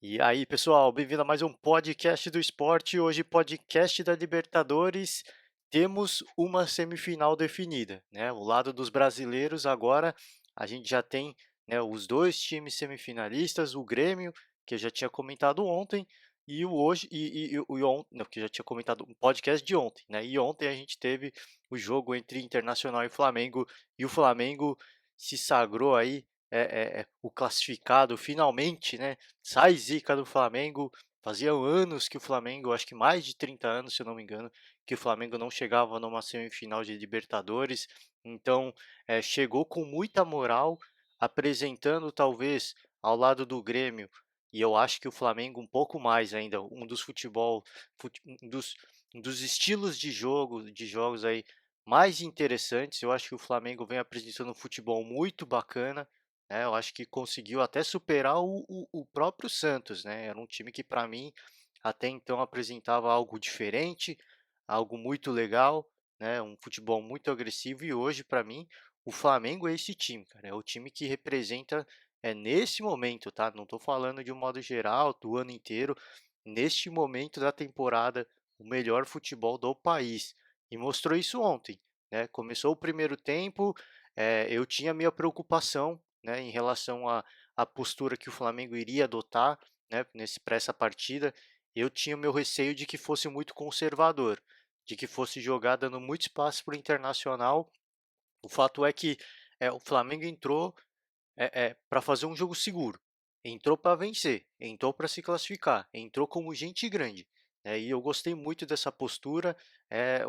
E aí, pessoal, bem-vindo a mais um podcast do esporte. Hoje, podcast da Libertadores. Temos uma semifinal definida, né? O lado dos brasileiros agora, a gente já tem, né, os dois times semifinalistas, o Grêmio, que eu já tinha comentado ontem, e o hoje o não, que eu já tinha comentado no podcast de ontem, né? E ontem a gente teve o jogo entre Internacional e o Flamengo se sagrou aí o classificado finalmente, né? Sai zica do Flamengo. Fazia anos que o Flamengo, acho que mais de 30 anos, se eu não me engano, que o Flamengo não chegava numa semifinal de Libertadores. Então, chegou com muita moral, apresentando talvez ao lado do Grêmio, e eu acho que o Flamengo um pouco mais ainda, um dos estilos de jogos aí mais interessantes. Eu acho que o Flamengo vem apresentando um futebol muito bacana, né, eu acho que conseguiu até superar o próprio Santos, né, era um time que para mim, até então apresentava algo diferente, algo muito legal, né, um futebol muito agressivo e hoje para mim, o Flamengo é esse time, cara, é o time que representa, nesse momento, tá, não estou falando de um modo geral, do ano inteiro, neste momento da temporada, o melhor futebol do país, e mostrou isso ontem, né, começou o primeiro tempo, eu tinha minha preocupação, né, em relação à postura que o Flamengo iria adotar, né, para essa partida, eu tinha o meu receio de que fosse muito conservador, de que fosse jogar dando muito espaço para o Internacional. O fato é que o Flamengo entrou para fazer um jogo seguro, entrou para vencer, entrou para se classificar, entrou como gente grande, né, e eu gostei muito dessa postura.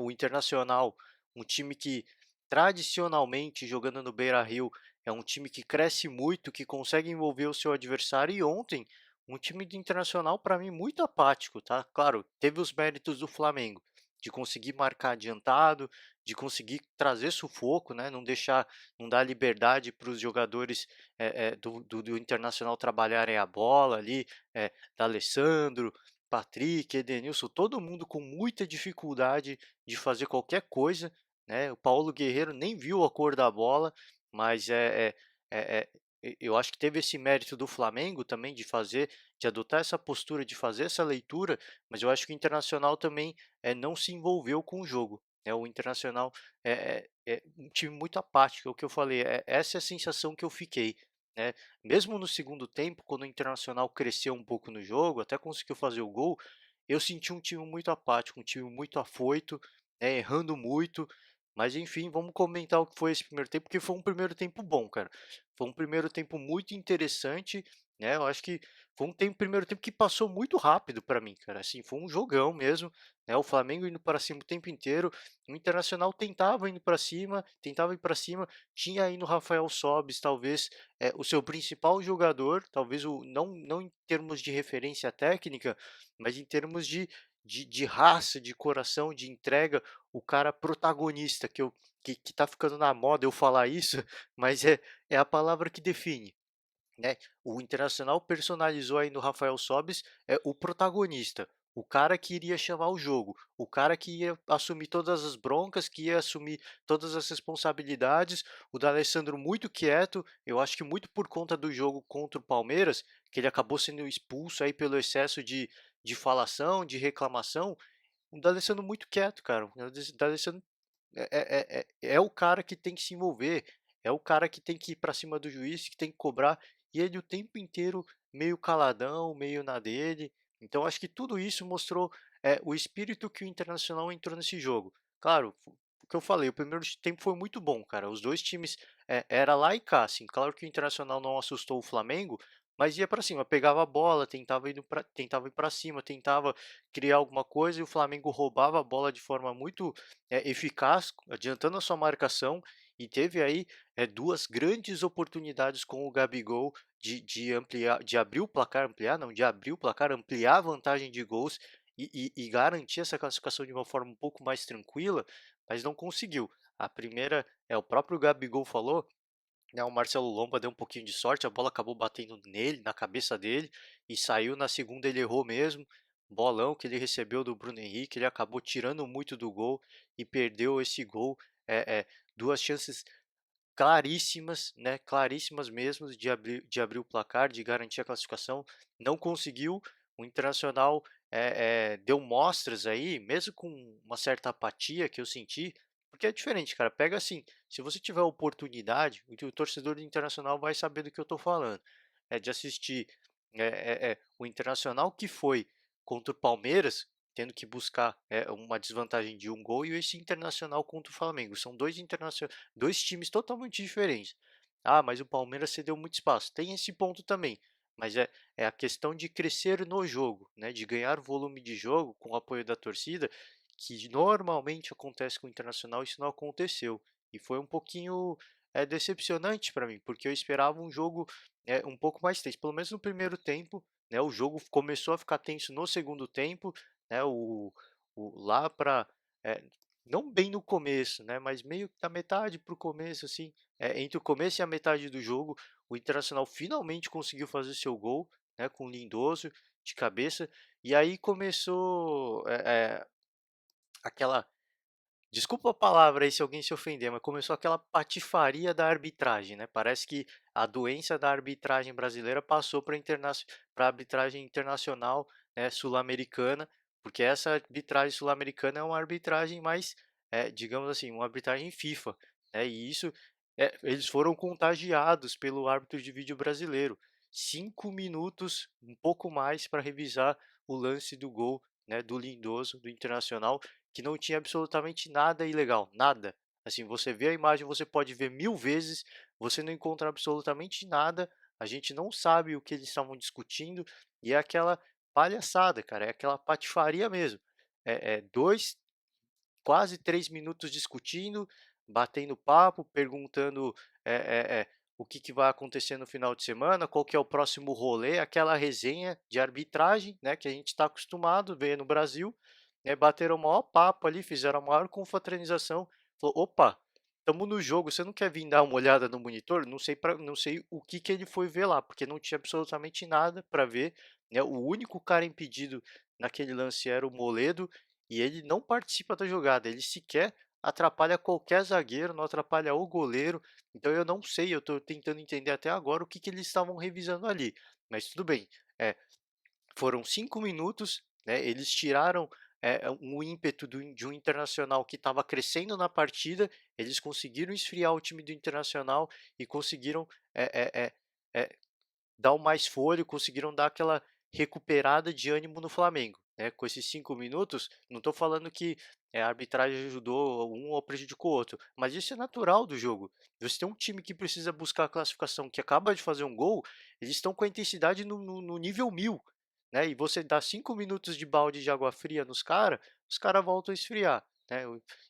O Internacional, um time que tradicionalmente jogando no Beira-Rio é um time que cresce muito, que consegue envolver o seu adversário, e ontem um time do Internacional para mim muito apático, tá? Claro, teve os méritos do Flamengo de conseguir marcar adiantado, de conseguir trazer sufoco, né? Não dar liberdade para os jogadores do Internacional trabalharem a bola ali, D'Alessandro, Patrick, Edenilson, todo mundo com muita dificuldade de fazer qualquer coisa, né? O Paulo Guerreiro nem viu a cor da bola, mas é, eu acho que teve esse mérito do Flamengo também de adotar essa postura, de fazer essa leitura, mas eu acho que o Internacional também não se envolveu com o jogo. O Internacional é um time muito apático, é o que eu falei, essa é a sensação que eu fiquei, né. Mesmo no segundo tempo, quando o Internacional cresceu um pouco no jogo, até conseguiu fazer o gol, eu senti um time muito apático, um time muito afoito, errando muito, mas enfim, vamos comentar o que foi esse primeiro tempo, porque foi um primeiro tempo bom, cara. Foi um primeiro tempo muito interessante, né, eu acho que foi primeiro tempo que passou muito rápido para mim, cara, assim, foi um jogão mesmo, né, o Flamengo indo para cima o tempo inteiro, o Internacional tentava ir para cima, tinha aí no Rafael Sobis talvez, o seu principal jogador, talvez o não em termos de referência técnica, mas em termos de raça, de coração, de entrega, o cara protagonista que tá ficando na moda eu falar isso, mas é a palavra que define, né. O Internacional personalizou aí no Rafael Sobis, o protagonista, o cara que iria chamar o jogo, o cara que ia assumir todas as broncas, que ia assumir todas as responsabilidades. O D'Alessandro muito quieto, eu acho que muito por conta do jogo contra o Palmeiras, que ele acabou sendo expulso aí pelo excesso de falação, de reclamação. O D'Alessandro muito quieto, cara. O D'Alessandro é o cara que tem que se envolver, é o cara que tem que ir para cima do juiz, que tem que cobrar, e ele o tempo inteiro meio caladão, meio na dele. Então acho que tudo isso mostrou, o espírito que o Internacional entrou nesse jogo. Claro, o que eu falei, o primeiro tempo foi muito bom, cara. Os 2 times, era lá e cá, assim. Claro que o Internacional não assustou o Flamengo, mas ia para cima, pegava a bola, tentava ir para cima, tentava criar alguma coisa, e o Flamengo roubava a bola de forma muito eficaz, adiantando a sua marcação, e teve aí 2 grandes oportunidades com o Gabigol de abrir o placar, ampliar não, de abrir o placar, ampliar a vantagem de gols e garantir essa classificação de uma forma um pouco mais tranquila, mas não conseguiu. A primeira, o próprio Gabigol falou, né, o Marcelo Lomba deu um pouquinho de sorte, a bola acabou batendo nele, na cabeça dele, e saiu. Na segunda ele errou mesmo, bolão que ele recebeu do Bruno Henrique, ele acabou tirando muito do gol e perdeu esse gol, 2 chances claríssimas, né, claríssimas mesmo de abrir o placar, de garantir a classificação, não conseguiu. O Internacional, deu mostras aí, mesmo com uma certa apatia que eu senti, porque é diferente, cara, pega assim, se você tiver oportunidade, o torcedor do Internacional vai saber do que eu estou falando, de assistir, o Internacional que foi contra o Palmeiras, tendo que buscar, uma desvantagem de um gol, e esse Internacional contra o Flamengo, são 2 times totalmente diferentes. Ah, mas o Palmeiras cedeu muito espaço. Tem esse ponto também, mas é a questão de crescer no jogo, né, de ganhar volume de jogo com o apoio da torcida, que normalmente acontece com o Internacional, isso não aconteceu. E foi um pouquinho decepcionante para mim, porque eu esperava um jogo um pouco mais tenso, pelo menos no primeiro tempo, né, o jogo começou a ficar tenso no segundo tempo, né, lá para não bem no começo, né, mas meio que da metade para o começo, assim, entre o começo e a metade do jogo, o Internacional finalmente conseguiu fazer seu gol, né, com o Lindoso de cabeça, e aí começou aquela, desculpa a palavra aí se alguém se ofender, mas começou aquela patifaria da arbitragem, né? Parece que a doença da arbitragem brasileira passou para a arbitragem internacional, né, sul-americana, porque essa arbitragem sul-americana é uma arbitragem mais, digamos assim, uma arbitragem FIFA, né? E isso, eles foram contagiados pelo árbitro de vídeo brasileiro. 5 minutos, um pouco mais, para revisar o lance do gol, né, do Lindoso, do Internacional, que não tinha absolutamente nada ilegal, nada. Assim, você vê a imagem, você pode ver 1000 vezes, você não encontra absolutamente nada, a gente não sabe o que eles estavam discutindo, e é aquela palhaçada, cara, é aquela patifaria mesmo. Dois, quase 3 minutos discutindo, batendo papo, perguntando o que vai acontecer no final de semana, qual que é o próximo rolê, aquela resenha de arbitragem, né, que a gente está acostumado a ver no Brasil, né, bateram o maior papo ali, fizeram a maior confraternização, falou, opa, estamos no jogo, você não quer vir dar uma olhada no monitor? Não sei o que ele foi ver lá, porque não tinha absolutamente nada para ver, né, o único cara impedido naquele lance era o Moledo, e ele não participa da jogada, ele sequer atrapalha qualquer zagueiro, não atrapalha o goleiro. Então eu não sei, eu estou tentando entender até agora o que, que eles estavam revisando ali. Mas tudo bem, é, foram 5 minutos, né, eles tiraram um ímpeto de um Internacional que estava crescendo na partida, eles conseguiram esfriar o time do Internacional e conseguiram é, é, é, é, dar um mais fôlego, conseguiram dar aquela recuperada de ânimo no Flamengo, né? Com esses 5 minutos, não estou falando que a arbitragem ajudou um ou prejudicou o outro, mas isso é natural do jogo. Você tem um time que precisa buscar a classificação, que acaba de fazer um gol, eles estão com a intensidade no nível 1000, né? E você dá 5 minutos de balde de água fria nos caras, os caras voltam a esfriar. Né?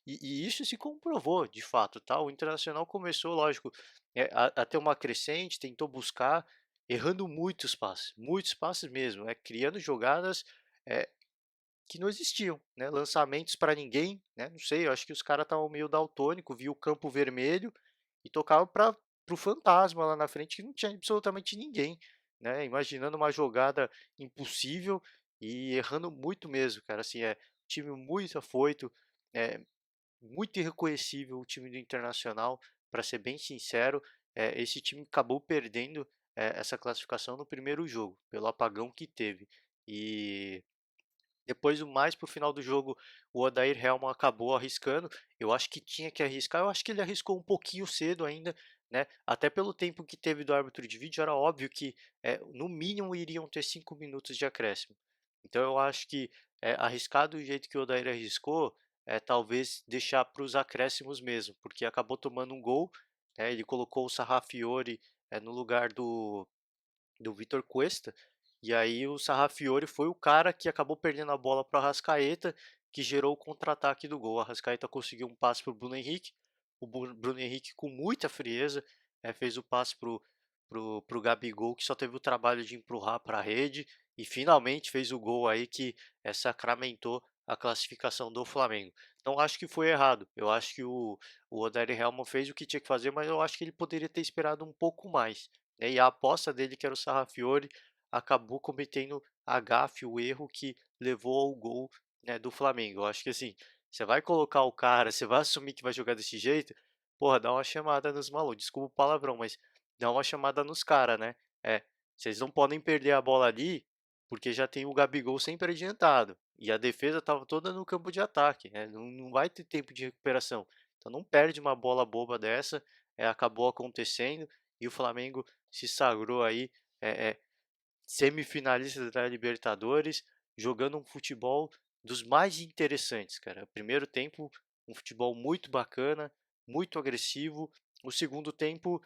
E isso se comprovou de fato, tá? O Internacional começou, lógico, a ter uma crescente, tentou buscar, errando muitos passes mesmo, criando jogadas eh, que não existiam, né? Lançamentos para ninguém, né? Não sei, eu acho que os caras estavam meio daltônico, viu o campo vermelho e tocava para o fantasma lá na frente que não tinha absolutamente ninguém, né? Imaginando uma jogada impossível e errando muito mesmo, cara. Assim, time muito afoito, é muito irreconhecível o time do Internacional, para ser bem sincero. Esse time acabou perdendo essa classificação no primeiro jogo, pelo apagão que teve. E depois, mais para o final do jogo, o Odair Helman acabou arriscando. Eu acho que tinha que arriscar. Eu acho que ele arriscou um pouquinho cedo ainda, né? Até pelo tempo que teve do árbitro de vídeo, era óbvio que no mínimo iriam ter 5 minutos de acréscimo. Então eu acho que arriscar do jeito que o Odair arriscou, talvez deixar para os acréscimos mesmo, porque acabou tomando um gol. Ele colocou o Sarrafiore no lugar do Vitor Cuesta, e aí o Sarrafiore foi o cara que acabou perdendo a bola para o Arrascaeta, que gerou o contra-ataque do gol. O Arrascaeta conseguiu um passe para o Bruno Henrique, o Bruno Henrique com muita frieza fez o passe pro Gabigol, que só teve o trabalho de empurrar para a rede, e finalmente fez o gol aí que sacramentou a classificação do Flamengo. Não acho que foi errado, eu acho que o Odair Helman fez o que tinha que fazer, mas eu acho que ele poderia ter esperado um pouco mais, né? E a aposta dele, que era o Sarrafiore, acabou cometendo a gafe, o erro que levou ao gol, né, do Flamengo. Eu acho que assim, você vai colocar o cara, você vai assumir que vai jogar desse jeito, Porra, dá uma chamada nos malucos, desculpa o palavrão, mas dá uma chamada nos cara, né. É, vocês não podem perder a bola ali, porque já tem o Gabigol sempre adiantado, e a defesa estava toda no campo de ataque, né, não vai ter tempo de recuperação. Então não perde uma bola boba dessa, acabou acontecendo, e o Flamengo se sagrou aí, eh, semifinalista da Libertadores, jogando um futebol dos mais interessantes, cara. Primeiro tempo, um futebol muito bacana, muito agressivo. O segundo tempo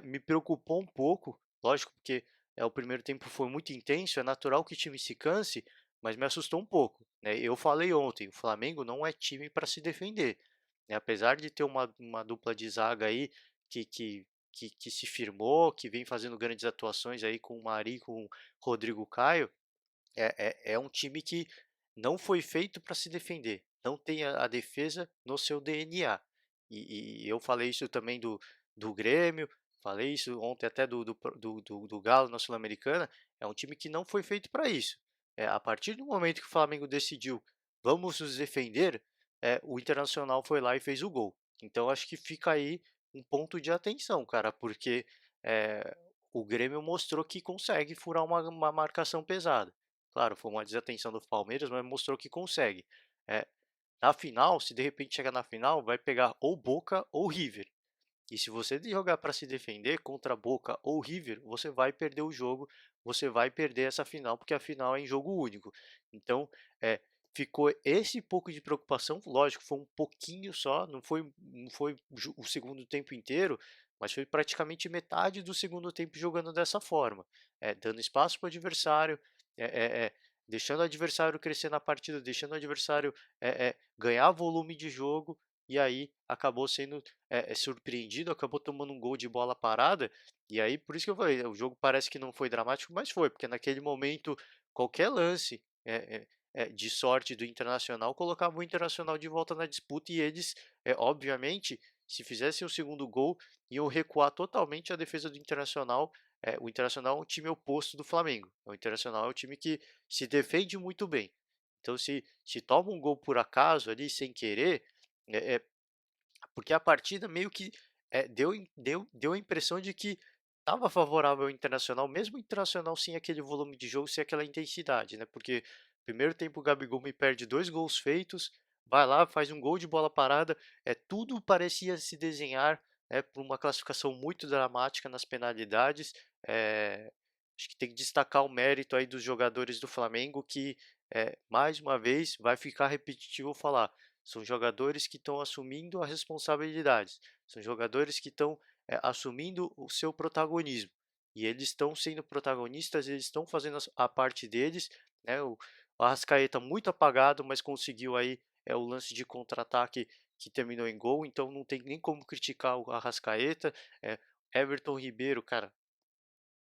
me preocupou um pouco, lógico, porque o primeiro tempo foi muito intenso, é natural que o time se canse, mas me assustou um pouco, né? Eu falei ontem, o Flamengo não é time para se defender, né? Apesar de ter uma dupla de zaga aí que, que, que se firmou, que vem fazendo grandes atuações aí com o Mari, com Rodrigo Caio, é um time que não foi feito para se defender, não tem a defesa no seu DNA. E eu falei isso também do Grêmio, falei isso ontem até do Galo na Sul-Americana, é um time que não foi feito para isso. A partir do momento que o Flamengo decidiu, vamos nos defender, o Internacional foi lá e fez o gol. Então acho que fica aí um ponto de atenção, cara, porque é, o Grêmio mostrou que consegue furar uma marcação pesada. Claro, foi uma desatenção do Palmeiras, mas mostrou que consegue. Eh, Na final, se de repente chegar na final, vai pegar ou Boca ou River. E se você jogar para se defender contra Boca ou River, você vai perder o jogo, você vai perder essa final, porque a final é em jogo único. Então, é, ficou esse pouco de preocupação, lógico, foi um pouquinho só, não foi o segundo tempo inteiro, mas foi praticamente metade do segundo tempo jogando dessa forma, dando espaço para o adversário, é, é, é, deixando o adversário crescer na partida, deixando o adversário ganhar volume de jogo, e aí acabou sendo surpreendido, acabou tomando um gol de bola parada, e aí por isso que eu falei, o jogo parece que não foi dramático, mas foi, porque naquele momento qualquer lance de sorte do Internacional colocava o Internacional de volta na disputa e eles, obviamente, se fizessem o segundo gol, iam recuar totalmente a defesa do Internacional. O Internacional é um time oposto do Flamengo. O Internacional é um time que se defende muito bem. Então, se toma um gol por acaso ali, sem querer, é, porque a partida meio que deu a impressão de que estava favorável ao Internacional, mesmo o Internacional sem aquele volume de jogo, sem aquela intensidade, né? Porque primeiro tempo o Gabigol me perde dois gols feitos, vai lá, faz um gol de bola parada, tudo parecia se desenhar para uma classificação muito dramática nas penalidades. Acho que tem que destacar o mérito aí dos jogadores do Flamengo, que mais uma vez vai ficar repetitivo falar. São jogadores que estão assumindo as responsabilidades, são jogadores que estão assumindo o seu protagonismo. E eles estão sendo protagonistas, eles estão fazendo a parte deles. Né? O Arrascaeta muito apagado, mas conseguiu aí o lance de contra-ataque que terminou em gol, então não tem nem como criticar o Arrascaeta. É, Everton Ribeiro, cara,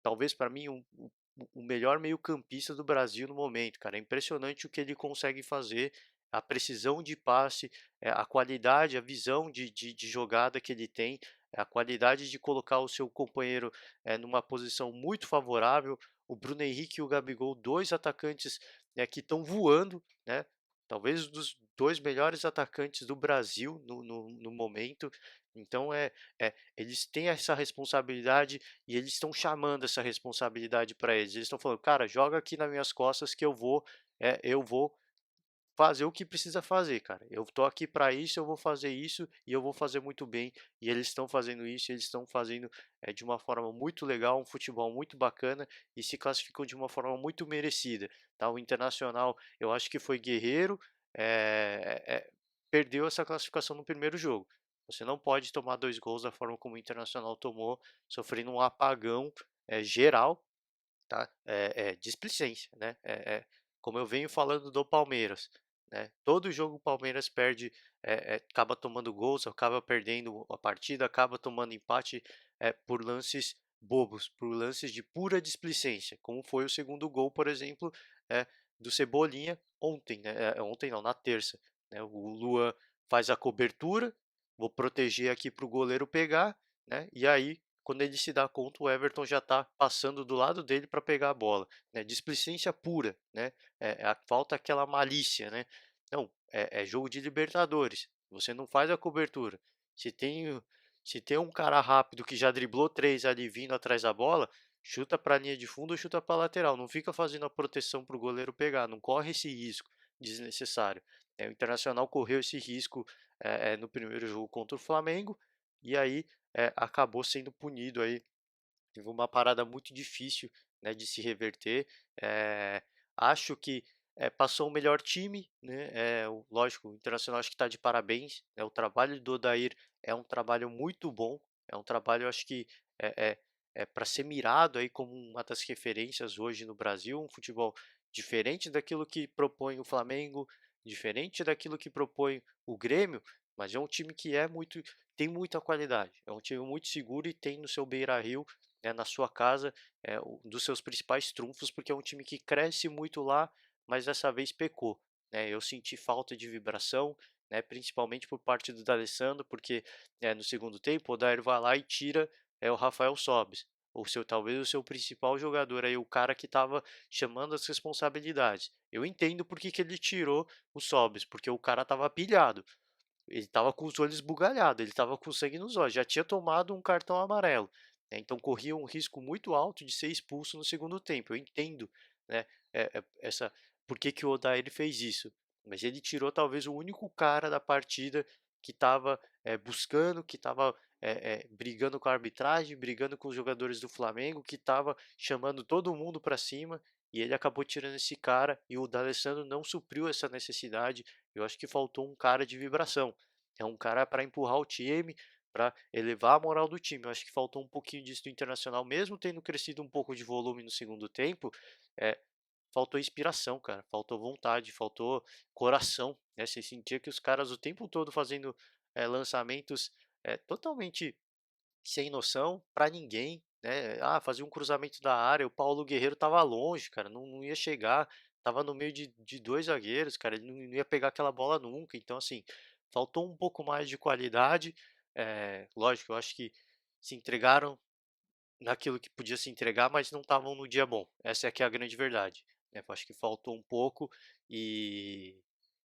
talvez para mim o melhor meio-campista do Brasil no momento, cara. É impressionante o que ele consegue fazer, a precisão de passe, a qualidade, a visão de jogada que ele tem, a qualidade de colocar o seu companheiro numa posição muito favorável. O Bruno Henrique e o Gabigol, dois atacantes que estão voando, né? Talvez um dos dois melhores atacantes do Brasil no momento. Então eles têm essa responsabilidade e eles estão chamando essa responsabilidade para eles. Eles estão falando, cara, joga aqui nas minhas costas que eu vou fazer o que precisa fazer, cara. Eu tô aqui para isso, eu vou fazer isso e eu vou fazer muito bem. E eles estão fazendo isso, eles estão fazendo de uma forma muito legal, um futebol muito bacana e se classificam de uma forma muito merecida. Tá? O Internacional, eu acho que foi guerreiro, perdeu essa classificação no primeiro jogo. Você não pode tomar dois gols da forma como o Internacional tomou, sofrendo um apagão geral, tá? Displicência, né? Como eu venho falando do Palmeiras, né? Todo jogo o Palmeiras perde, acaba tomando gols, acaba perdendo a partida, acaba tomando empate por lances bobos, por lances de pura displicência, como foi o segundo gol, por exemplo, do Cebolinha ontem, né? Ontem não, na terça, né? O Luan faz a cobertura, vou proteger aqui para o goleiro pegar, né? E aí quando ele se dá conta, o Everton já está passando do lado dele para pegar a bola, né? Displicência pura, né? Falta aquela malícia, né? Não, é jogo de Libertadores. Você não faz a cobertura. Se tem Se tem um cara rápido que já driblou 3 ali vindo atrás da bola, chuta para a linha de fundo ou chuta para a lateral. Não fica fazendo a proteção para o goleiro pegar, não corre esse risco desnecessário. O Internacional correu esse risco no primeiro jogo contra o Flamengo e aí acabou sendo punido aí. Teve uma parada muito difícil, né, de se reverter. Acho que passou o melhor time, né? Lógico, o Internacional acho que está de parabéns. Né, o trabalho do Odair é um trabalho muito bom. É um trabalho, acho que é, é, é para ser mirado aí como uma das referências hoje no Brasil, um futebol diferente daquilo que propõe o Flamengo, diferente daquilo que propõe o Grêmio, mas é um time que tem muita qualidade. É um time muito seguro e tem no seu Beira-Rio, né, na sua casa, um dos seus principais trunfos, porque é um time que cresce muito lá, mas dessa vez pecou. Né? Eu senti falta de vibração, né, principalmente por parte do D'Alessandro, porque no segundo tempo o Odair vai lá e tira o Rafael Sobis, talvez o seu principal jogador, aí, o cara que estava chamando as responsabilidades. Eu entendo por que ele tirou o Sobis, porque o cara estava pilhado. Ele estava com os olhos esbugalhados, ele estava com sangue nos olhos, já tinha tomado um cartão amarelo, né, então corria um risco muito alto de ser expulso no segundo tempo. Eu entendo, né, essa por que o Odair fez isso, mas ele tirou talvez o único cara da partida que estava buscando, que estava brigando com a arbitragem, brigando com os jogadores do Flamengo, que estava chamando todo mundo para cima, e ele acabou tirando esse cara e o D'Alessandro não supriu essa necessidade. Eu acho que faltou um cara de vibração. É um cara para empurrar o time, para elevar a moral do time. Eu acho que faltou um pouquinho disso do Internacional, mesmo tendo crescido um pouco de volume no segundo tempo. É, faltou inspiração, cara. Faltou vontade, faltou coração. Né? Você sentia que os caras o tempo todo fazendo lançamentos totalmente sem noção para ninguém, né? Ah, fazia um cruzamento da área, o Paulo Guerreiro tava longe, cara, não ia chegar, tava no meio de dois zagueiros, cara, ele não ia pegar aquela bola nunca. Então, assim, faltou um pouco mais de qualidade. Lógico, eu acho que se entregaram naquilo que podia se entregar, mas não estavam no dia bom. Essa é que é a grande verdade. Né? Eu acho que faltou um pouco e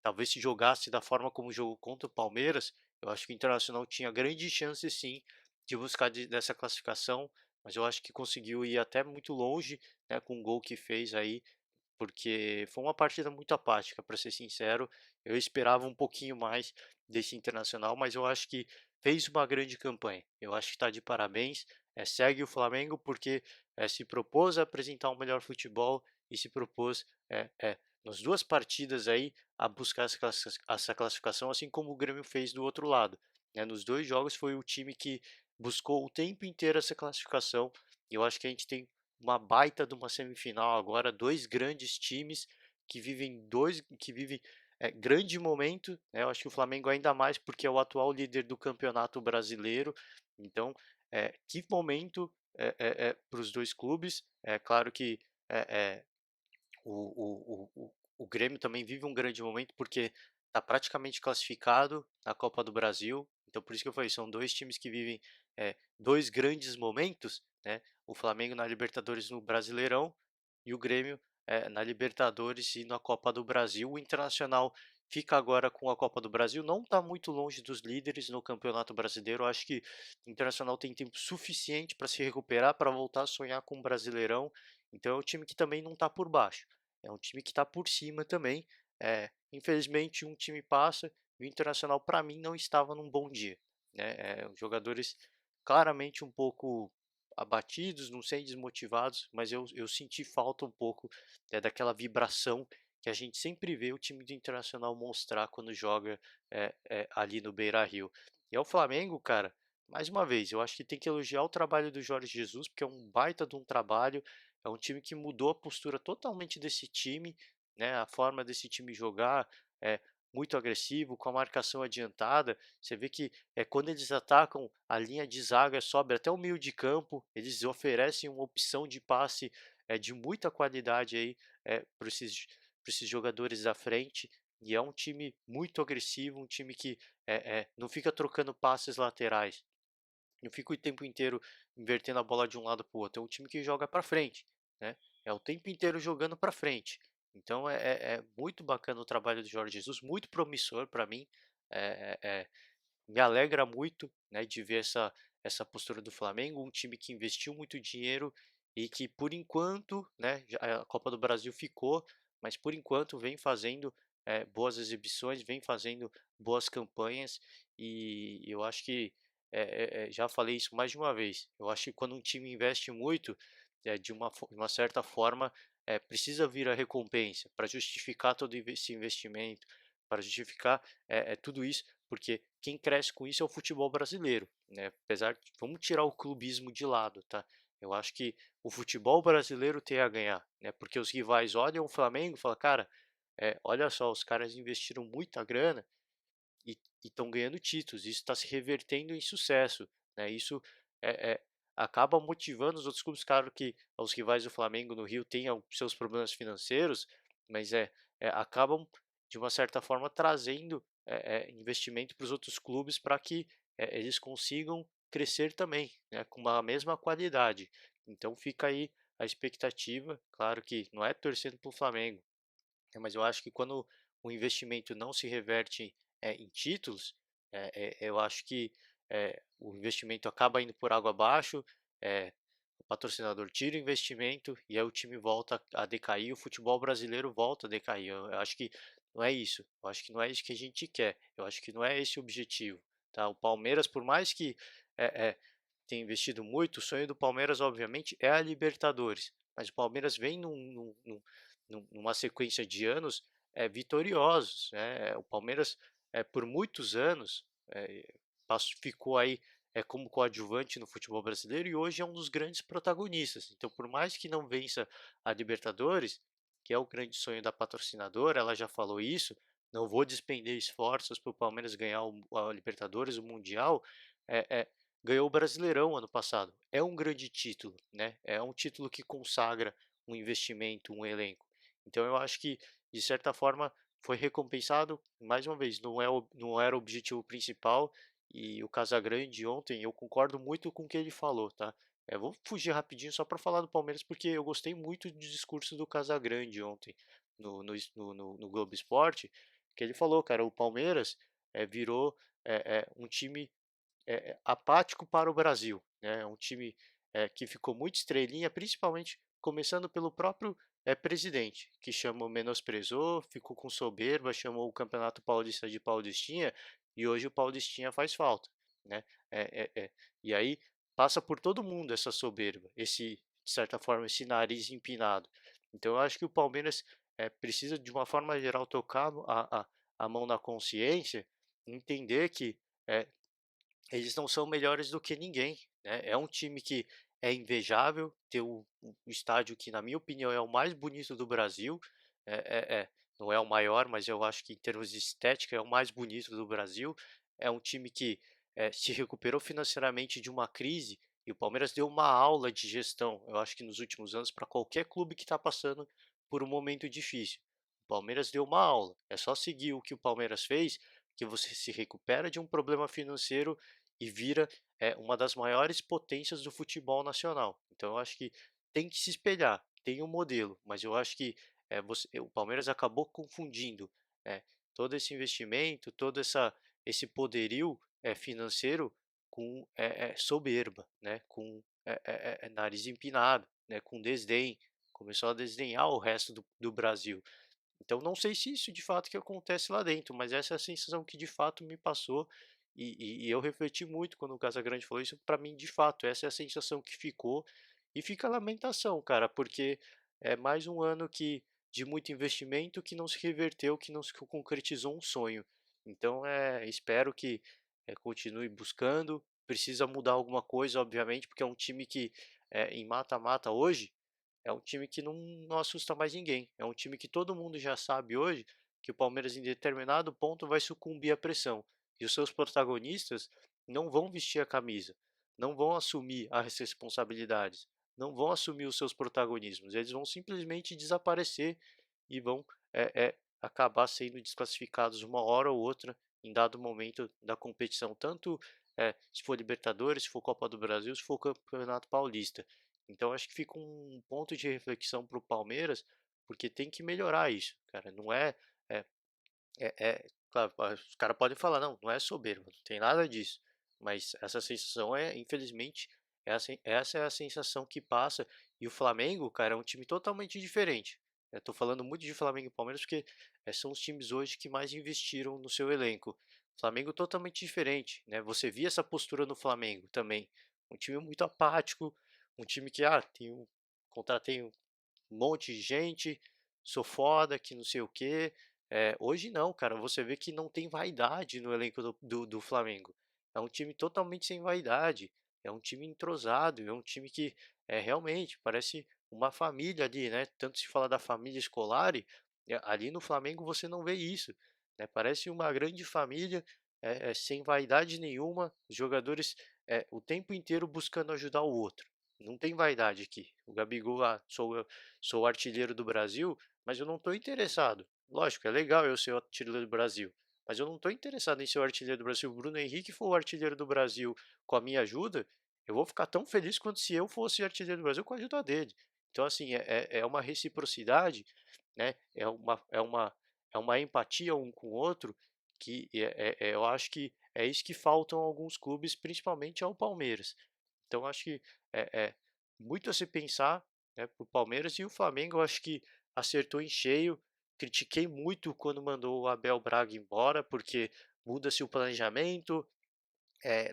talvez se jogasse da forma como jogou contra o Palmeiras, eu acho que o Internacional tinha grande chance sim de buscar dessa classificação, mas eu acho que conseguiu ir até muito longe, né, com o gol que fez aí, porque foi uma partida muito apática, para ser sincero. Eu esperava um pouquinho mais desse Internacional, mas eu acho que fez uma grande campanha. Eu acho que está de parabéns. Segue o Flamengo porque se propôs a apresentar um melhor futebol e se propôs nas duas partidas aí a buscar essa classificação, assim como o Grêmio fez do outro lado. Né? Nos dois jogos foi o time que buscou o tempo inteiro essa classificação. E eu acho que a gente tem uma baita de uma semifinal agora, dois grandes times que vivem grande momento, né? Eu acho que o Flamengo ainda mais porque é o atual líder do Campeonato Brasileiro. Então, que momento para os dois clubes. É claro que é, é, o Grêmio também vive um grande momento porque está praticamente classificado na Copa do Brasil. Então, por isso que eu falei, são dois times que vivem dois grandes momentos, né? O Flamengo na Libertadores no Brasileirão e o Grêmio na Libertadores e na Copa do Brasil. O Internacional fica agora com a Copa do Brasil, não está muito longe dos líderes no Campeonato Brasileiro. Eu acho que o Internacional tem tempo suficiente para se recuperar, para voltar a sonhar com o Brasileirão. Então é um time que também não está por baixo. É um time que está por cima também. Infelizmente, um time passa e o Internacional, para mim, não estava num bom dia. Né? Os jogadores claramente um pouco abatidos, não sei, desmotivados, mas eu senti falta um pouco daquela vibração que a gente sempre vê o time do Internacional mostrar quando joga ali no Beira-Rio. E é o Flamengo, cara, mais uma vez, eu acho que tem que elogiar o trabalho do Jorge Jesus, porque é um baita de um trabalho, é um time que mudou a postura totalmente desse time, né? A forma desse time jogar é muito agressivo, com a marcação adiantada. Você vê que quando eles atacam, a linha de zaga sobe até o meio de campo, eles oferecem uma opção de passe de muita qualidade aí para esses jogadores da frente. E é um time muito agressivo, um time que não fica trocando passes laterais, não fica o tempo inteiro invertendo a bola de um lado para o outro. É um time que joga para frente, né? É o tempo inteiro jogando para frente. Então é muito bacana o trabalho do Jorge Jesus, muito promissor para mim. É, é, me alegra muito, né, de ver essa postura do Flamengo, um time que investiu muito dinheiro e que por enquanto, né, a Copa do Brasil ficou, mas por enquanto vem fazendo boas exibições, vem fazendo boas campanhas e eu acho que já falei isso mais de uma vez. Eu acho que quando um time investe muito, de uma certa forma, precisa vir a recompensa para justificar todo esse investimento, para justificar tudo isso, porque quem cresce com isso é o futebol brasileiro, né? Apesar de, vamos tirar o clubismo de lado, tá? Eu acho que o futebol brasileiro tem a ganhar, né? Porque os rivais olham o Flamengo e falam, cara, olha só, os caras investiram muita grana e estão ganhando títulos, isso está se revertendo em sucesso, né? Isso acaba motivando os outros clubes, claro que os rivais do Flamengo no Rio têm seus problemas financeiros, mas acabam de uma certa forma trazendo investimento para os outros clubes para que eles consigam crescer também, né? Com a mesma qualidade. Então fica aí a expectativa, claro que não é torcendo para o Flamengo, mas eu acho que quando o investimento não se reverte em títulos, eu acho que o investimento acaba indo por água abaixo, o patrocinador tira o investimento e aí o time volta a decair, o futebol brasileiro volta a decair. Eu acho que não é isso. Eu acho que não é isso que a gente quer. Eu acho que não é esse o objetivo. Tá? O Palmeiras, por mais que tenha investido muito, o sonho do Palmeiras, obviamente, é a Libertadores. Mas o Palmeiras vem numa sequência de anos vitoriosos, né? O Palmeiras, por muitos anos, ficou aí como coadjuvante no futebol brasileiro e hoje é um dos grandes protagonistas. Então, por mais que não vença a Libertadores, que é o grande sonho da patrocinadora, ela já falou isso, não vou despender esforços para o Palmeiras ganhar a Libertadores, o Mundial, ganhou o Brasileirão ano passado. É um grande título, né? É um título que consagra um investimento, um elenco. Então eu acho que, de certa forma, foi recompensado, mais uma vez, não era o objetivo principal, e o Casagrande ontem, eu concordo muito com o que ele falou, tá? Vou fugir rapidinho só para falar do Palmeiras, porque eu gostei muito do discurso do Casagrande ontem no Globo Esporte, que ele falou, cara, o Palmeiras virou um time apático para o Brasil, né? É um time que ficou muito estrelinha, principalmente começando pelo próprio presidente, que chamou, menosprezou, ficou com soberba, chamou o Campeonato Paulista de Paulistinha e hoje o Paulistinha faz falta, né? E aí passa por todo mundo essa soberba, de certa forma, esse nariz empinado. Então eu acho que o Palmeiras precisa, de uma forma geral, tocar a mão na consciência, entender que é, eles não são melhores do que ninguém, né? É um time que é invejável, tem um estádio que, na minha opinião, é o mais bonito do Brasil. Não é o maior, mas eu acho que em termos de estética é o mais bonito do Brasil. É um time que se recuperou financeiramente de uma crise e o Palmeiras deu uma aula de gestão, eu acho que nos últimos anos, para qualquer clube que está passando por um momento difícil. O Palmeiras deu uma aula. É só seguir o que o Palmeiras fez, que você se recupera de um problema financeiro e vira uma das maiores potências do futebol nacional. Então eu acho que tem que se espelhar, tem um modelo, mas eu acho que o Palmeiras acabou confundindo todo esse investimento, esse poderio financeiro com soberba, né? Com nariz empinado, né? Com desdém, começou a desdenhar o resto do Brasil. Então não sei se isso de fato que acontece lá dentro, mas essa é a sensação que de fato me passou e eu refleti muito quando o Casagrande falou isso. Para mim, de fato, essa é a sensação que ficou e fica a lamentação, cara, porque é mais um ano que de muito investimento que não se reverteu, que não se concretizou um sonho. Então, espero que continue buscando. Precisa mudar alguma coisa, obviamente, porque é um time que em mata-mata hoje é um time que não assusta mais ninguém. É um time que todo mundo já sabe hoje que o Palmeiras, em determinado ponto, vai sucumbir à pressão. E os seus protagonistas não vão vestir a camisa, não vão assumir as responsabilidades, não vão assumir os seus protagonismos. Eles vão simplesmente desaparecer e vão acabar sendo desclassificados uma hora ou outra em dado momento da competição, tanto se for Libertadores, se for Copa do Brasil, se for Campeonato Paulista. Então acho que fica um ponto de reflexão para o Palmeiras, porque tem que melhorar isso, cara. Não é, é Claro, os cara podem falar: "Não, não é soberba, não tem nada disso", mas essa sensação é, infelizmente, essa é a sensação que passa. E o Flamengo, cara, é um time totalmente diferente. Eu tô falando muito de Flamengo e Palmeiras porque, são os times hoje que mais investiram no seu elenco. Flamengo totalmente diferente, né, você via essa postura no Flamengo também, um time muito apático, um time que: "Ah, contratei um monte de gente, sou foda, que não sei o quê". Hoje não, cara, você vê que não tem vaidade no elenco do Flamengo. É um time totalmente sem vaidade, é um time entrosado, é um time que, realmente parece uma família ali, né, tanto se fala da família Scolari, ali no Flamengo você não vê isso, né, parece uma grande família, sem vaidade nenhuma, os jogadores, o tempo inteiro buscando ajudar o outro. Não tem vaidade aqui. O Gabigol: "Ah, sou o artilheiro do Brasil", mas eu não estou interessado. Lógico, é legal eu ser o artilheiro do Brasil, mas eu não estou interessado em ser o artilheiro do Brasil. Se o Bruno Henrique for o artilheiro do Brasil com a minha ajuda, eu vou ficar tão feliz quanto se eu fosse artilheiro do Brasil com a ajuda dele. Então, assim, é uma reciprocidade, né? É uma empatia um com o outro que eu acho que é isso que faltam a alguns clubes, principalmente ao Palmeiras. Então, acho que é muito a se pensar, né, para o Palmeiras. E o Flamengo, eu acho que acertou em cheio. Critiquei muito quando mandou o Abel Braga embora, porque muda-se o planejamento.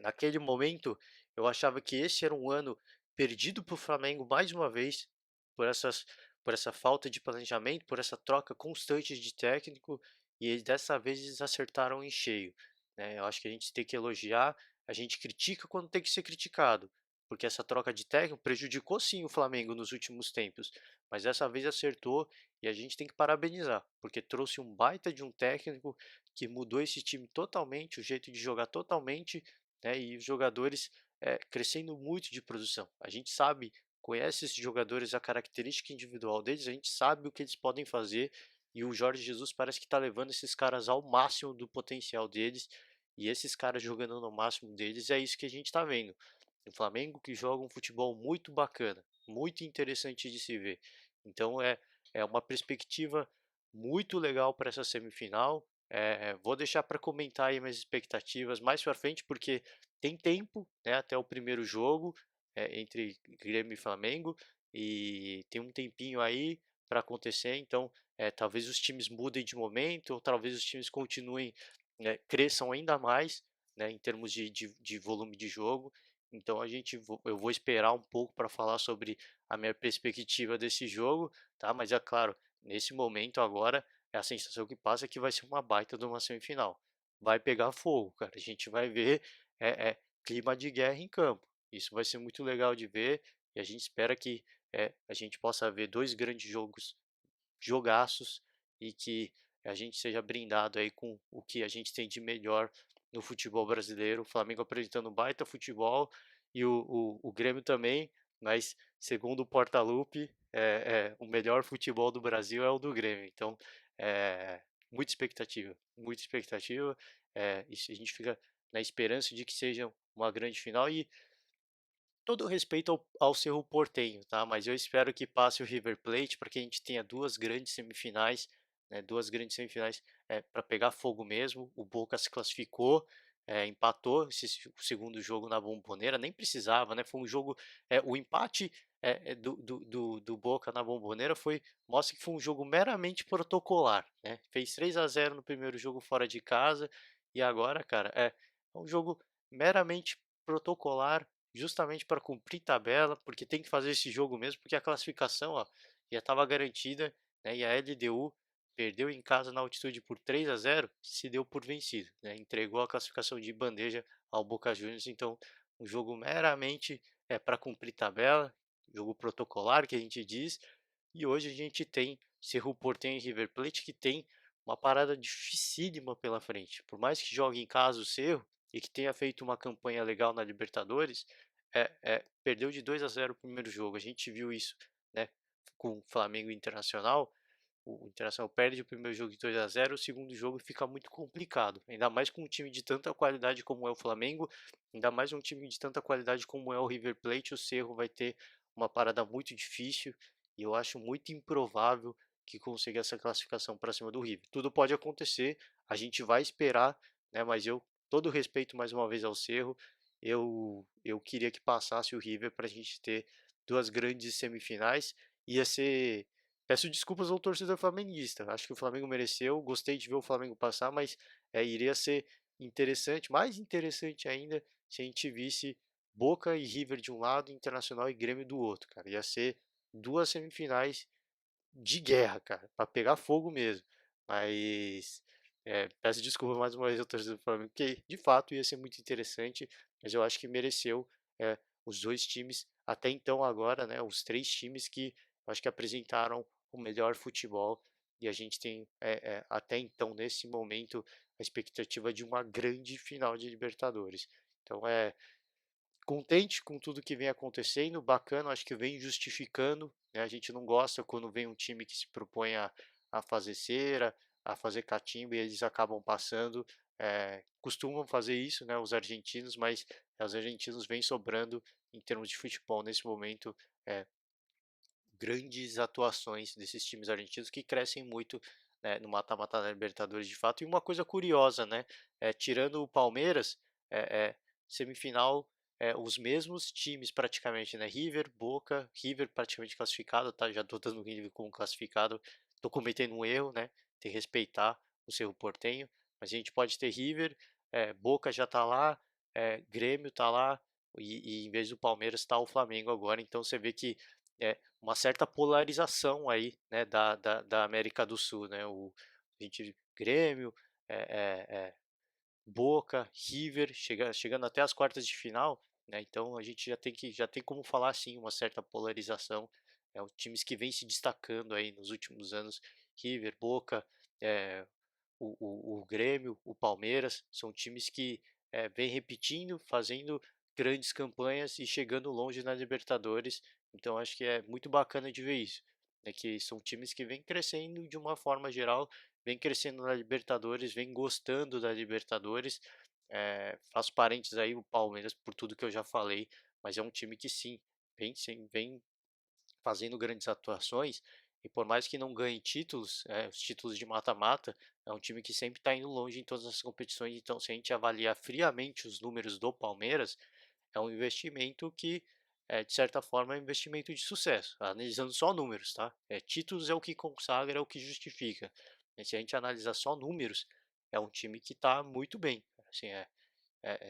Naquele momento, eu achava que esse era um ano perdido para o Flamengo mais uma vez, por essas, por essa falta de planejamento, por essa troca constante de técnico, e dessa vez eles acertaram em cheio, né? Eu acho que a gente tem que elogiar, a gente critica quando tem que ser criticado, porque essa troca de técnico prejudicou sim o Flamengo nos últimos tempos, mas dessa vez acertou e a gente tem que parabenizar, porque trouxe um baita de um técnico que mudou esse time totalmente, o jeito de jogar totalmente, né, e os jogadores crescendo muito de produção. A gente sabe, conhece esses jogadores, a característica individual deles, a gente sabe o que eles podem fazer e o Jorge Jesus parece que está levando esses caras ao máximo do potencial deles e esses caras jogando no máximo deles é isso que a gente está vendo. O Flamengo que joga um futebol muito bacana, muito interessante de se ver. Então é uma perspectiva muito legal para essa semifinal. Vou deixar para comentar aí minhas expectativas mais para frente, porque tem tempo, né, até o primeiro jogo entre Grêmio e Flamengo e tem um tempinho aí para acontecer. Então, talvez os times mudem de momento, ou talvez os times continuem, cresçam ainda mais, né, em termos de volume de jogo. Então eu vou esperar um pouco para falar sobre a minha perspectiva desse jogo, tá? Mas é claro, nesse momento agora a sensação que passa é que vai ser uma baita de uma semifinal. Vai pegar fogo, cara. A gente vai ver clima de guerra em campo. Isso vai ser muito legal de ver e a gente espera que a gente possa ver dois grandes jogaços e que a gente seja brindado aí com o que a gente tem de melhor no futebol brasileiro. O Flamengo apresentando um baita futebol e o Grêmio também, mas segundo o Portaluppi, o melhor futebol do Brasil é o do Grêmio. Então, é, muita expectativa, muita expectativa. Isso a gente fica na esperança de que seja uma grande final e todo respeito ao Cerro Porteño, tá? Mas eu espero que passe o River Plate para que a gente tenha duas grandes semifinais, né? Duas grandes semifinais para pegar fogo mesmo. O Boca se classificou, empatou o segundo jogo na Bombonera, nem precisava, né? Foi um jogo, o empate do Boca na Bombonera mostra que foi um jogo meramente protocolar, né? Fez 3-0 no primeiro jogo fora de casa e agora, cara, é um jogo meramente protocolar justamente para cumprir tabela, porque tem que fazer esse jogo mesmo, porque a classificação ó, já estava garantida, né, e a LDU perdeu em casa na altitude por 3-0, se deu por vencido, né, entregou a classificação de bandeja ao Boca Juniors. Então um jogo meramente para cumprir tabela, jogo protocolar que a gente diz, e hoje a gente tem Cerro Porteño e River Plate que tem uma parada dificílima pela frente, por mais que jogue em casa o Cerro e que tenha feito uma campanha legal na Libertadores, perdeu de 2-0 o primeiro jogo. A gente viu isso, né, com o Flamengo e Internacional. O Internacional perde o primeiro jogo de 2-0, o segundo jogo fica muito complicado. Ainda mais com um time de tanta qualidade como é o Flamengo, ainda mais um time de tanta qualidade como é o River Plate, o Cerro vai ter uma parada muito difícil e eu acho muito improvável que consiga essa classificação para cima do River. Tudo pode acontecer, a gente vai esperar, né? Mas eu, todo respeito mais uma vez ao Cerro, eu queria que passasse o River para a gente ter duas grandes semifinais. Ia ser. Peço desculpas ao torcedor flamenguista. Acho que o Flamengo mereceu. Gostei de ver o Flamengo passar, mas iria ser interessante, mais interessante ainda, se a gente visse Boca e River de um lado, Internacional e Grêmio do outro, cara. Ia ser duas semifinais de guerra, cara, para pegar fogo mesmo. Mas peço desculpa mais uma vez ao torcedor do Flamengo, porque de fato ia ser muito interessante, mas eu acho que mereceu os dois times até então agora, né, os três times que eu acho que apresentaram o melhor futebol e a gente tem até então nesse momento a expectativa de uma grande final de Libertadores. Então contente com tudo que vem acontecendo, bacana, acho que vem justificando, né? A gente não gosta quando vem um time que se propõe a fazer cera, a fazer catimba e eles acabam passando. Costumam fazer isso, né? Os argentinos, mas os argentinos vêm sobrando em termos de futebol nesse momento. É, Grandes atuações desses times argentinos que crescem muito, né, no mata-mata da Libertadores de fato. E uma coisa curiosa, né? Tirando o Palmeiras, semifinal, os mesmos times praticamente, né? River, Boca, River praticamente classificado, tá? Já tô dando o River como classificado, tô cometendo um erro, né? Tem que respeitar o Cerro Porteño, mas a gente pode ter River, Boca já tá lá, Grêmio tá lá, e em vez do Palmeiras está o Flamengo agora, então você vê que uma certa polarização aí, né, da América do Sul, né, a gente Grêmio, é, é, é, Boca, River, chegando até as quartas de final, né, então a gente já tem como falar assim uma certa polarização, os times que vêm se destacando aí nos últimos anos, River, Boca, é, o Grêmio, o Palmeiras, são times que vêm repetindo, fazendo grandes campanhas e chegando longe na Libertadores. Então acho que é muito bacana de ver isso. Que são times que vêm crescendo de uma forma geral, vêm crescendo na Libertadores, vêm gostando da Libertadores. Faço parênteses aí o Palmeiras por tudo que eu já falei, mas é um time que sim, vem fazendo grandes atuações, e por mais que não ganhe títulos, os títulos de mata-mata, é um time que sempre está indo longe em todas as competições. Então, se a gente avaliar friamente os números do Palmeiras, é um investimento que, de certa forma, é um investimento de sucesso, analisando só números, tá? Títulos é o que consagra, é o que justifica. Se a gente analisar só números, é um time que está muito bem. Assim,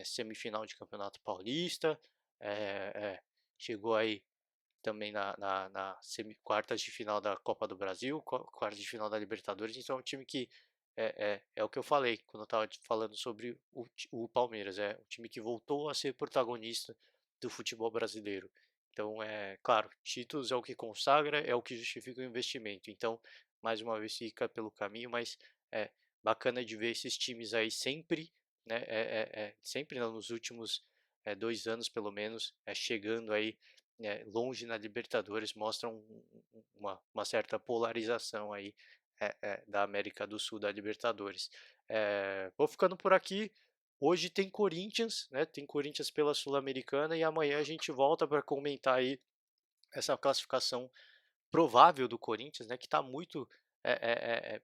semifinal de Campeonato Paulista, é, é, chegou aí também na quartas de final da Copa do Brasil, quartas de final da Libertadores. Então é um time que é o que eu falei quando eu estava falando sobre o Palmeiras. É um time que voltou a ser protagonista do futebol brasileiro. Então, claro, títulos é o que consagra, é o que justifica o investimento. Então, mais uma vez fica pelo caminho, mas é bacana de ver esses times aí sempre, né? Sempre não, nos últimos 2 anos pelo menos, chegando aí longe na Libertadores, mostram uma certa polarização aí da América do Sul da Libertadores. Vou ficando por aqui. Hoje tem Corinthians, né? Tem Corinthians pela Sul-Americana e amanhã a gente volta para comentar aí essa classificação provável do Corinthians, né, que está muito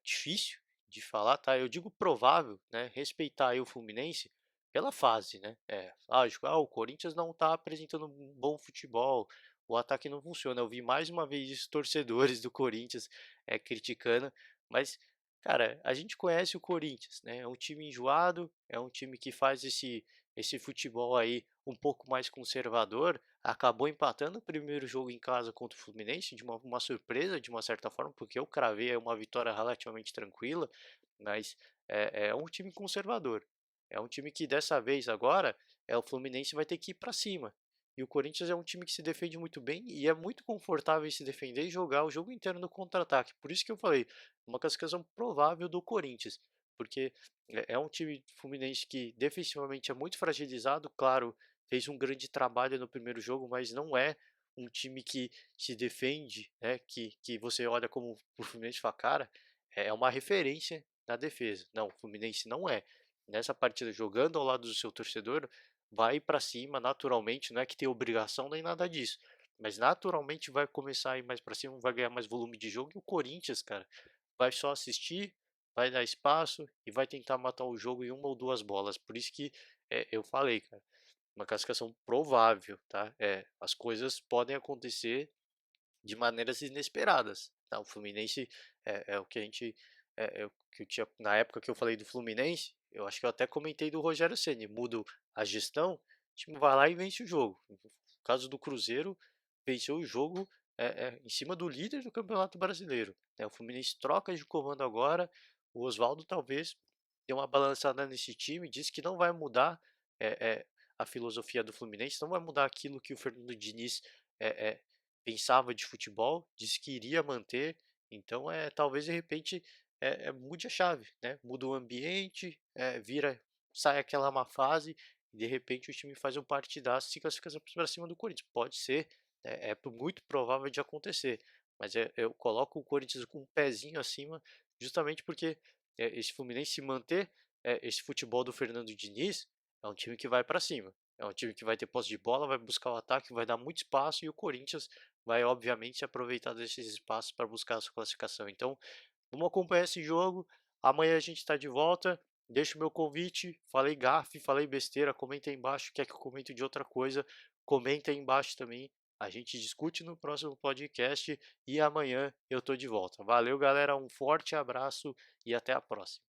difícil de falar, tá? Eu digo provável, né, respeitar aí o Fluminense pela fase, né? Lógico, o Corinthians não está apresentando um bom futebol, o ataque não funciona. Eu vi mais uma vez isso, torcedores do Corinthians criticando, mas cara, a gente conhece o Corinthians, né? É um time enjoado, é um time que faz esse futebol aí um pouco mais conservador, acabou empatando o primeiro jogo em casa contra o Fluminense, de uma surpresa, de uma certa forma, porque eu cravei uma vitória relativamente tranquila, mas é um time conservador. É um time que dessa vez agora, o Fluminense vai ter que ir para cima. E o Corinthians é um time que se defende muito bem e é muito confortável em se defender e jogar o jogo inteiro no contra-ataque. Por isso que eu falei, uma classificação provável do Corinthians, porque é um time Fluminense que defensivamente é muito fragilizado, claro, fez um grande trabalho no primeiro jogo, mas não é um time que se defende, né? Que você olha como o Fluminense e fala, cara, é uma referência na defesa. Não, o Fluminense não é. Nessa partida, jogando ao lado do seu torcedor, vai para cima naturalmente, não é que tem obrigação nem nada disso, mas naturalmente vai começar a ir mais para cima, vai ganhar mais volume de jogo, e o Corinthians, cara, vai só assistir, vai dar espaço e vai tentar matar o jogo em uma ou duas bolas. Por isso que eu falei, cara, uma classificação provável, tá? As coisas podem acontecer de maneiras inesperadas, tá? O Fluminense é o que a gente é o que eu tinha na época que eu falei do Fluminense, eu acho que eu até comentei do Rogério Ceni, muda a gestão, o time vai lá e vence o jogo. No caso do Cruzeiro, venceu o jogo em cima do líder do Campeonato Brasileiro, né? O Fluminense troca de comando agora, o Oswaldo talvez dê uma balançada nesse time, disse que não vai mudar a filosofia do Fluminense, não vai mudar aquilo que o Fernando Diniz pensava de futebol, disse que iria manter, então talvez de repente mude a chave, né? Muda o ambiente, sai aquela má fase e de repente o time faz um partidaço e se classifica para cima do Corinthians. Pode ser, muito provável de acontecer, mas eu coloco o Corinthians com um pezinho acima, justamente porque esse Fluminense se manter esse futebol do Fernando Diniz é um time que vai para cima. É um time que vai ter posse de bola, vai buscar o ataque, vai dar muito espaço e o Corinthians vai obviamente aproveitar desses espaços para buscar a sua classificação. Então, vamos acompanhar esse jogo. Amanhã a gente está de volta. Deixa o meu convite. Falei gafe, falei besteira. Comenta aí embaixo. Quer que eu comente de outra coisa? Comenta aí embaixo também. A gente discute no próximo podcast e amanhã eu tô de volta. Valeu, galera. Um forte abraço e até a próxima.